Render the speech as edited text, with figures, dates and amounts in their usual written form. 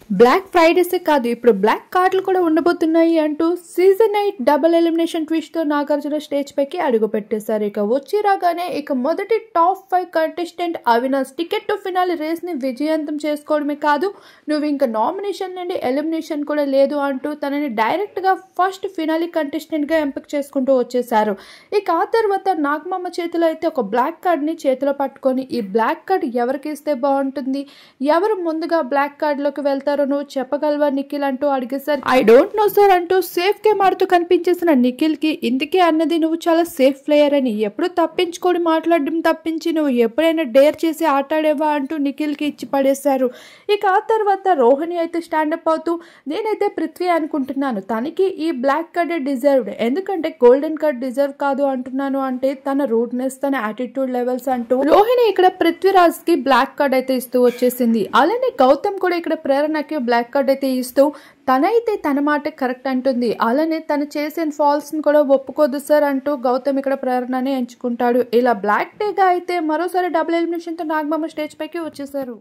Black ఫ్రైడేసే కాదు ఇప్పుడు black కార్డులు కూడా ఉండబోతున్నాయి అంటూ సీజన్ 8 డబుల్ ఎలిమినేషన్ ట్విస్ట్ తో నాగార్జున స్టేజ్ పైకి అడుగు పెట్టేశారు. ఇక వచ్చి రాగానే మొదటి top 5 contestant Avinash ticket to finale race ని విజయవంతం చేసుకోవడమే కాదు, నువ్వు ఇంకా నామినేషన్ నుండి ఎలిమినేషన్ కూడా లేదు అంటూ తనని డైరెక్ట్ గా ఫస్ట్ ఫినాలి కంటెస్టెంట్ గా ఎంపిక చేసుకుంటూ వచ్చేసారు. ఇక ఆ తర్వాత నాగమామ చేతిలో అయితే ఒక బ్లాక్ కార్డ్ ని చేతిలో పట్టుకొని ఈ బ్లాక్ కార్డ్ ఎవరికి ఇస్తే బాగుంటుంది, ఎవరు ముందుగా బ్లాక్ కార్డ్ లోకి వెళ్తారు నువ్వు చెప్పగలవా నిఖిల్ అంటూ అడిగేశారు. ఐ డోంట్ నో సార్ అంటూ సేఫ్ గేమ్ ఆడుతూ కనిపించేసిన నిఖిల్ కి ఇందుకే అన్నది నువ్వు చాలా సేఫ్ ప్లేయర్ అని, ఎప్పుడు తప్పించుకొని మాట్లాడడం తప్పించి నువ్వు ఎప్పుడైనా డేర్ చేసి ఆటాడేవా అంటూ నిఖిల్ కి ఇచ్చి పడేశారు. ఇక ఆ తర్వాత రోహిణి అయితే స్టాండప్ అవుతూ నేనైతే పృథ్వీ అనుకుంటున్నాను, తనకి ఈ బ్లాక్ కార్డ్ డిజర్వ్డ్, ఎందుకంటే గోల్డెన్ కార్డ్ డిజర్వ్ కాదు అంటున్నాను అంటే తన రూడ్నెస్ తన యాటిట్యూడ్ లెవెల్స్ అంటూ రోహిణి ఇక్కడ పృథ్వీరాజ్ కి బ్లాక్ కార్డ్ అయితే ఇస్తూ వచ్చేసింది. అలానే గౌతమ్ కూడా ఇక్కడ ప్రేరణకి బ్లాక్ కార్డ్ అయితే ఇస్తూ తనైతే తన మాట కరెక్ట్ అంటుంది, అలానే తను చేసిన ఫాల్స్ ని కూడా ఒప్పుకోదు సార్ అంటూ గౌతమ్ ఇక్కడ ప్రేరణని ఎంచుకుంటాడు. ఇలా బ్లాక్ డేగా అయితే మరోసారి డబుల్ ఎలిమినేషన్ తో నాగమామ స్టేజ్ పైకి వచ్చేసారు.